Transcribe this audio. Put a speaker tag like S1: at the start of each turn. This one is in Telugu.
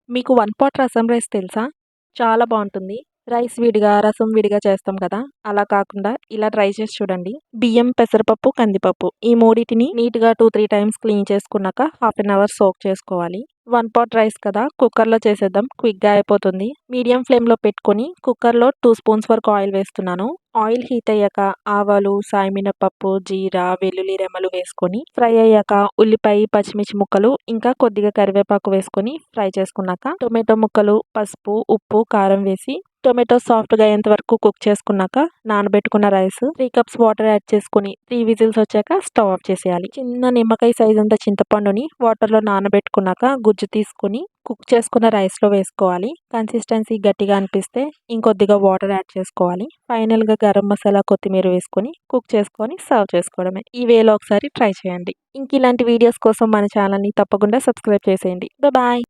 S1: మీకు వన్ పాట్ రసం రైస్ తెలుసా? చాలా బావుంటుంది. రైస్ విడిగా, రసం విడిగా చేస్తాం కదా! అలా కాకుండా ఇలా ట్రై చేసి చూడండి. బియ్యం, పెసరపప్పు, కందిపప్పు ఈ మూడిటిని నీట్‌గా 2, 3 టైమ్స్ క్లీన్ చేసుకున్నాక హాఫ్ ఎన్ అవర్ సోక్ చేసుకోవాలి. వన్ పాట్ రైస్ కదా! కుక్కర్‌లో చేసేద్దాం. క్విక్‌గా అయిపోతుంది. మీడియం ఫ్లేమ్‌లో పెట్టుకొని కుక్కర్‌లో 2 స్పూన్స్ వరకు ఆయిల్ వేస్తున్నాను. ఆయిల్ హీట్ అయ్యాక ఆవాలు, సాయమినపప్పు, జీరా, వెల్లుల్లి రెమ్మలు వేసుకొని ఫ్రై అయ్యాక ఉల్లిపాయ, పచ్చిమిర్చి ముక్కలు ఇంకా కొద్దిగా కరివేపాకు వేసుకొని ఫ్రై చేసుకున్నాక టొమాటో ముక్కలు, పసుపు, ఉప్పు, కారం వేసి టొమాటో సాఫ్ట్‌గా అయ్యేంత వరకు కుక్ చేసుకున్నాక నానబెట్టుకున్న రైస్ 3 కప్స్ వాటర్ యాడ్ చేసుకొని 3 విజిల్స్ వచ్చాక స్టవ్ ఆఫ్ చేసేయాలి. చిన్న నిమ్మకాయ సైజ్ అంత చింతపండుని వాటర్‌లో నానబెట్టుకున్నాక గుజ్జు తీసుకొని కుక్ చేసుకున్న రైస్‌లో వేసుకోవాలి. కన్సిస్టెన్సీ గట్టిగా అనిపిస్తే ఇంకొద్దిగా వాటర్ యాడ్ చేసుకోవాలి. ఫైనల్‌గా గరం మసాలా, కొత్తిమీర వేసుకొని కుక్ చేసుకొని సర్వ్ చేసుకోవడమే. ఈ వేలో ఒకసారి ట్రై చేయండి. ఇంక ఇలాంటి వీడియోస్ కోసం మన ఛానల్‌ని తప్పకుండా సబ్స్క్రైబ్ చేసేయండి. బాయ్.